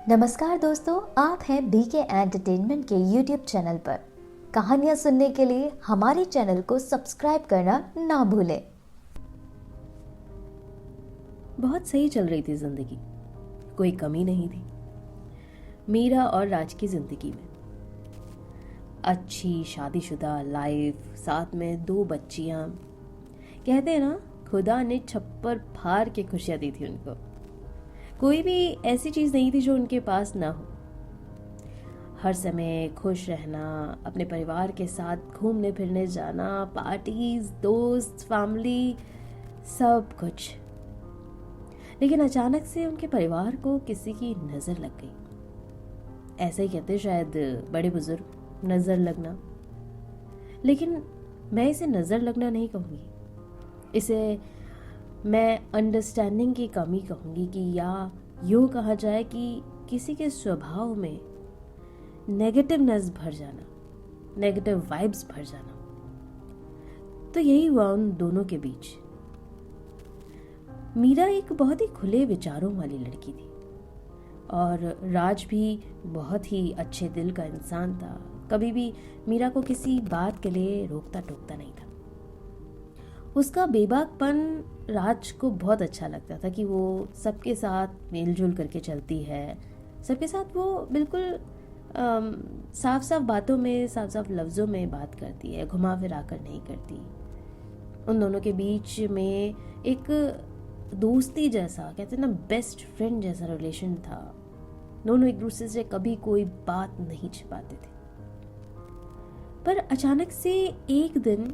नमस्कार दोस्तों, आप हैं बीके एंटरटेनमेंट के यूट्यूब चैनल पर। कहानियां सुनने के लिए हमारे चैनल को सब्सक्राइब करना ना भूलें। बहुत सही चल रही थी जिंदगी, कोई कमी नहीं थी मीरा और राज की जिंदगी में। अच्छी शादीशुदा लाइफ, साथ में 2 बच्चियां। कहते हैं ना, खुदा ने छप्पर फाड़ के खुशियां दी थी उनको। कोई भी ऐसी चीज नहीं थी जो उनके पास ना हो। हर समय खुश रहना, अपने परिवार के साथ घूमने फिरने जाना, पार्टीज, दोस्त, फैमिली, सब कुछ। लेकिन अचानक से उनके परिवार को किसी की नजर लग गई। ऐसा ही कहते शायद बड़े बुजुर्ग, नजर लगना। लेकिन मैं इसे नजर लगना नहीं कहूँगी, इसे मैं अंडरस्टैंडिंग की कमी कहूँगी, कि या यूँ कहा जाए कि किसी के स्वभाव में नेगेटिवनेस भर जाना, नेगेटिव वाइब्स भर जाना। तो यही हुआ उन दोनों के बीच। मीरा एक बहुत ही खुले विचारों वाली लड़की थी और राज भी बहुत ही अच्छे दिल का इंसान था। कभी भी मीरा को किसी बात के लिए रोकता टोकता नहीं था। उसका बेबाकपन राज को बहुत अच्छा लगता था कि वो सबके साथ मेलजोल करके चलती है, सबके साथ वो बिल्कुल साफ साफ बातों में, साफ साफ लफ्ज़ों में बात करती है, घुमा फिरा कर नहीं करती। उन दोनों के बीच में एक दोस्ती जैसा, कहते हैं ना, बेस्ट फ्रेंड जैसा रिलेशन था। दोनों एक दूसरे से कभी कोई बात नहीं छिपाते थे। पर अचानक से एक दिन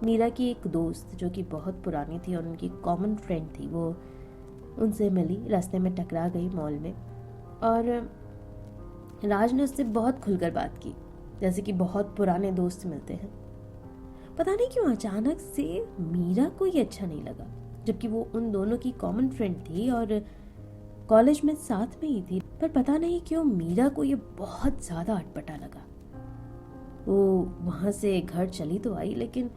मीरा की एक दोस्त, जो कि बहुत पुरानी थी और उनकी कॉमन फ्रेंड थी, वो उनसे मिली, रास्ते में टकरा गई मॉल में। और राज ने उससे बहुत खुलकर बात की, जैसे कि बहुत पुराने दोस्त मिलते हैं। पता नहीं क्यों अचानक से मीरा को ये अच्छा नहीं लगा, जबकि वो उन दोनों की कॉमन फ्रेंड थी और कॉलेज में साथ में ही थी। पर पता नहीं क्यों मीरा को ये बहुत ज़्यादा अटपटा लगा। वो वहाँ से घर चली तो आई, लेकिन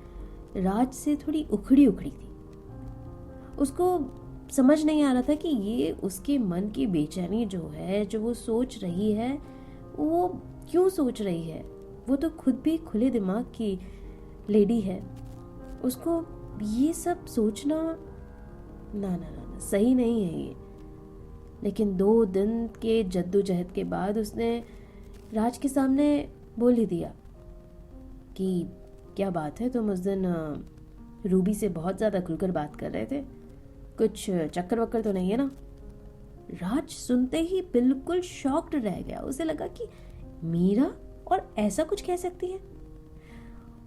राज से थोड़ी उखड़ी उखड़ी थी। उसको समझ नहीं आ रहा था कि ये उसके मन की बेचैनी जो है, जो वो सोच रही है, वो क्यों सोच रही है। वो तो खुद भी खुले दिमाग की लेडी है। उसको ये सब सोचना ना ना ना, ना सही नहीं है ये। लेकिन 2 दिन के जद्दोजहद के बाद उसने राज के सामने बोल ही दिया कि क्या बात है, तुम उस दिन रूबी से बहुत ज़्यादा खुलकर बात कर रहे थे, कुछ चक्कर वक्कर तो नहीं है ना। राज सुनते ही बिल्कुल शॉक्ड रह गया। उसे लगा कि मीरा और ऐसा कुछ कह सकती है।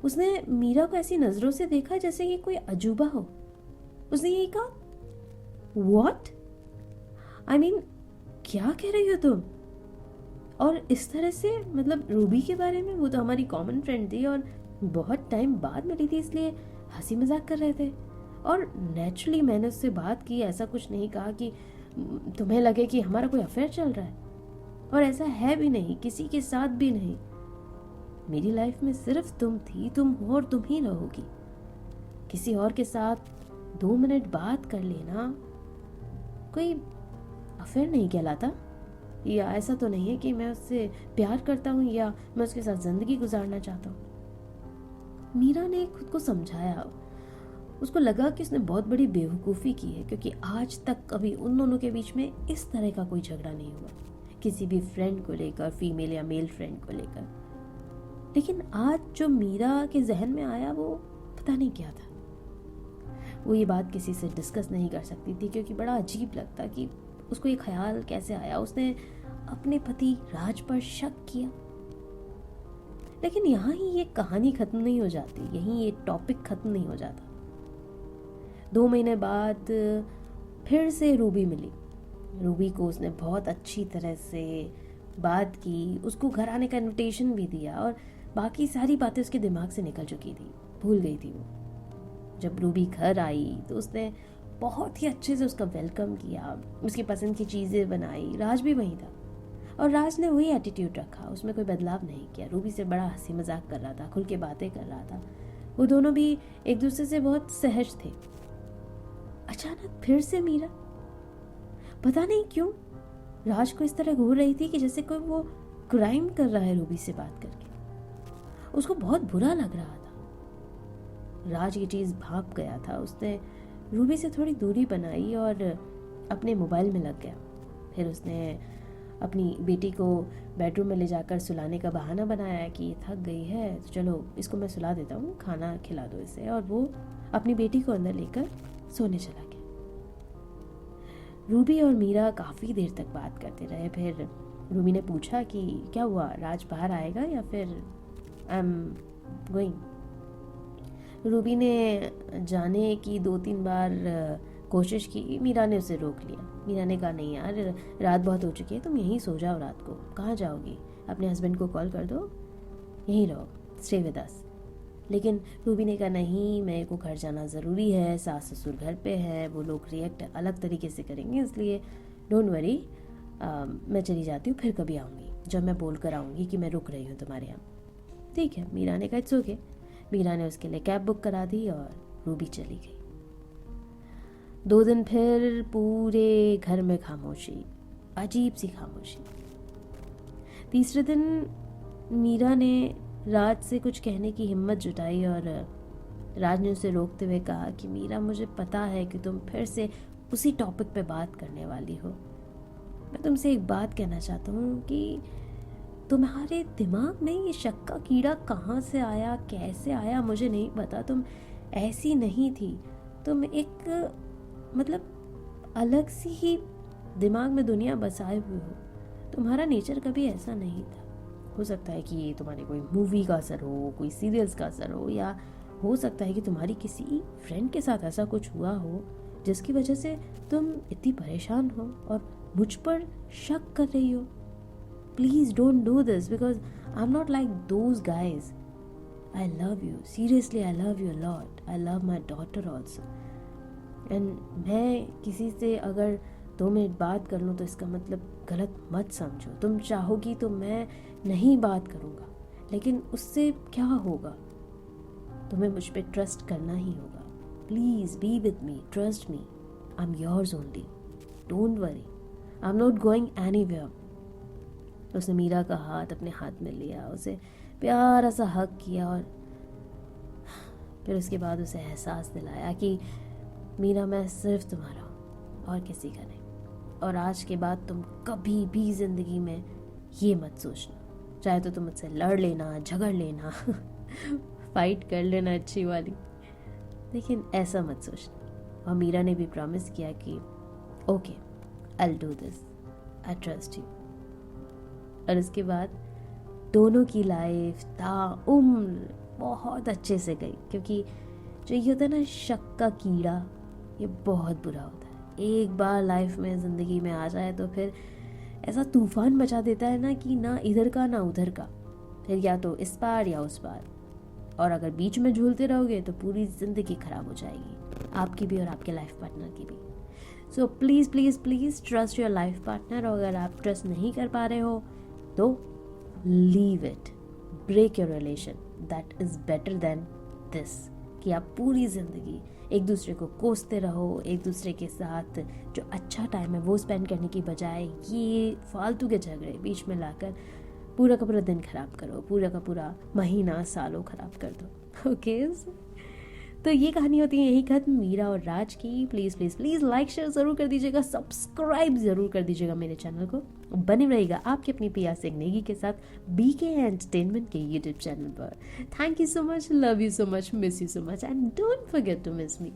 उसने मीरा को ऐसी नज़रों से देखा जैसे कि कोई अजूबा हो। उसने यही कहा, व्हाट, आई मीन क्या कह रही हो तुम। और इस तरह से, मतलब रूबी के बारे में, वो तो हमारी कॉमन फ्रेंड थी और बहुत टाइम बाद मिली थी, इसलिए हंसी मजाक कर रहे थे। और नेचुरली मैंने उससे बात की, ऐसा कुछ नहीं कहा कि तुम्हें लगे कि हमारा कोई अफेयर चल रहा है। और ऐसा है भी नहीं, किसी के साथ भी नहीं। मेरी लाइफ में सिर्फ तुम थी, तुम हो और तुम ही रहोगी। किसी और के साथ 2 मिनट बात कर लेना कोई अफेयर नहीं कहलाता। या ऐसा तो नहीं है कि मैं उससे प्यार करता हूँ या मैं उसके साथ जिंदगी गुजारना चाहता हूँ। मीरा ने खुद को समझाया। उसको लगा कि उसने बहुत बड़ी बेवकूफ़ी की है, क्योंकि आज तक कभी उन दोनों के बीच में इस तरह का कोई झगड़ा नहीं हुआ, किसी भी फ्रेंड को लेकर, फीमेल या मेल फ्रेंड को लेकर। लेकिन आज जो मीरा के जहन में आया, वो पता नहीं क्या था। वो ये बात किसी से डिस्कस नहीं कर सकती थी, क्योंकि बड़ा अजीब लगता कि उसको ये ख्याल कैसे आया। उसने अपने पति राज पर शक किया। लेकिन यहाँ ही ये कहानी खत्म नहीं हो जाती, यहीं ये टॉपिक खत्म नहीं हो जाता। 2 महीने बाद फिर से रूबी मिली। रूबी को उसने बहुत अच्छी तरह से बात की, उसको घर आने का इनविटेशन भी दिया और बाकी सारी बातें उसके दिमाग से निकल चुकी थी, भूल गई थी वो। जब रूबी घर आई तो उसने बहुत ही अच्छे से उसका वेलकम किया, उसकी पसंद की चीज़ें बनाई। राज भी वहीं था और राज ने वही एटीट्यूड रखा, उसमें कोई बदलाव नहीं किया। रूबी से बड़ा हंसी मजाक कर रहा था, खुल के बातें कर रहा था। वो दोनों भी एक दूसरे से बहुत सहज थे। अचानक फिर से मीरा, पता नहीं क्यों, राज को इस तरह घूर रही थी कि जैसे कोई वो क्राइम कर रहा है रूबी से बात करके। उसको बहुत बुरा लग रहा था। राज ये चीज़ भाप गया था। उसने रूबी से थोड़ी दूरी बनाई और अपने मोबाइल में लग गया। फिर उसने अपनी बेटी को बेडरूम में ले जाकर सुलाने का बहाना बनाया कि ये थक गई है तो चलो इसको मैं सुला देता हूँ, खाना खिला दो इसे। और वो अपनी बेटी को अंदर लेकर सोने चला गया। रूबी और मीरा काफ़ी देर तक बात करते रहे। फिर रूबी ने पूछा कि क्या हुआ, राज बाहर आएगा या फिर आई एम गोइंग। रूबी ने जाने की 2-3 बार कोशिश की। मीरा ने उसे रोक लिया। मीरा ने कहा नहीं यार, रात बहुत हो चुकी है, तुम यहीं सो जाओ रात को, कहाँ जाओगी, अपने हस्बैंड को कॉल कर दो, यहीं रहो, स्टे विद अस। लेकिन रूबी ने कहा नहीं, मेरे को घर जाना ज़रूरी है, सास ससुर घर पे है, वो लोग रिएक्ट अलग तरीके से करेंगे, इसलिए डोंट वरी, मैं चली जाती हूँ, फिर कभी आऊँगी जब मैं बोल कर आऊँगी कि मैं रुक रही हूँ तुम्हारे यहाँ। ठीक है, मीरा ने कहा इट्स ओके। मीरा ने उसके लिए कैब बुक करा दी और रूबी चली गई। 2 दिन फिर पूरे घर में खामोशी, अजीब सी खामोशी। तीसरे दिन मीरा ने राज से कुछ कहने की हिम्मत जुटाई और राज ने उसे रोकते हुए कहा कि मीरा, मुझे पता है कि तुम फिर से उसी टॉपिक पे बात करने वाली हो। मैं तुमसे एक बात कहना चाहता हूँ कि तुम्हारे दिमाग में ये शक का कीड़ा कहाँ से आया, कैसे आया, मुझे नहीं पता। तुम ऐसी नहीं थी, तुम एक मतलब अलग सी ही दिमाग में दुनिया बसाए हुए हो। तुम्हारा नेचर कभी ऐसा नहीं था। हो सकता है कि ये तुम्हारे कोई मूवी का असर हो, कोई सीरियल्स का असर हो, या हो सकता है कि तुम्हारी किसी फ्रेंड के साथ ऐसा कुछ हुआ हो जिसकी वजह से तुम इतनी परेशान हो और मुझ पर शक कर रही हो। Please don't do this because I am not like those guys. I love you, seriously I love you lot. I love my daughter also. And मैं किसी से अगर 2 मिनट बात कर लूँ तो इसका मतलब गलत मत समझो। तुम चाहोगी तो मैं नहीं बात करूँगा, लेकिन उससे क्या होगा? तुम्हें मुझ पर ट्रस्ट करना ही होगा। Please be with me, trust me, I am yours only, don't worry, I am not going anywhere. उसने मीरा का हाथ अपने हाथ में लिया, उसे प्यारा सा हग किया और फिर उसके बाद उसे एहसास दिलाया कि मीरा, मैं सिर्फ तुम्हारा हूँ और किसी का नहीं। और आज के बाद तुम कभी भी ज़िंदगी में ये मत सोचना, चाहे तो तुम मुझसे लड़ लेना, झगड़ लेना फाइट कर लेना अच्छी वाली, लेकिन ऐसा मत सोचना। और मीरा ने भी प्रॉमिस किया कि okay, I will do this, I trust you. और उसके बाद दोनों की लाइफ ताउम्र बहुत अच्छे से गई, क्योंकि जो ये होता है ना शक का कीड़ा, ये बहुत बुरा होता है। एक बार लाइफ में, ज़िंदगी में आ जाए तो फिर ऐसा तूफान मचा देता है ना कि ना इधर का ना उधर का, फिर या तो इस पार या उस पार। और अगर बीच में झूलते रहोगे तो पूरी ज़िंदगी ख़राब हो जाएगी, आपकी भी और आपके लाइफ पार्टनर की भी। So please please please trust your life partner. और अगर आप ट्रस्ट नहीं कर पा रहे हो तो leave it, break your relation, that is better than this कि आप पूरी ज़िंदगी एक दूसरे को कोसते रहो, एक दूसरे के साथ जो अच्छा टाइम है वो स्पेंड करने की बजाय ये फालतू के झगड़े बीच में लाकर पूरा का पूरा दिन ख़राब करो, पूरा का पूरा महीना, सालों ख़राब कर दो। ओके, तो ये कहानी होती है यही खत्म मीरा और राज की। Please please please like share ज़रूर कर दीजिएगा, सब्सक्राइब ज़रूर कर दीजिएगा मेरे चैनल को। बने रहेगा आपकी अपनी पिया सिंह नेगी के साथ बीके एंटरटेनमेंट के यूट्यूब चैनल पर। Thank you so much, love you so much, miss you so much and don't forget to miss me.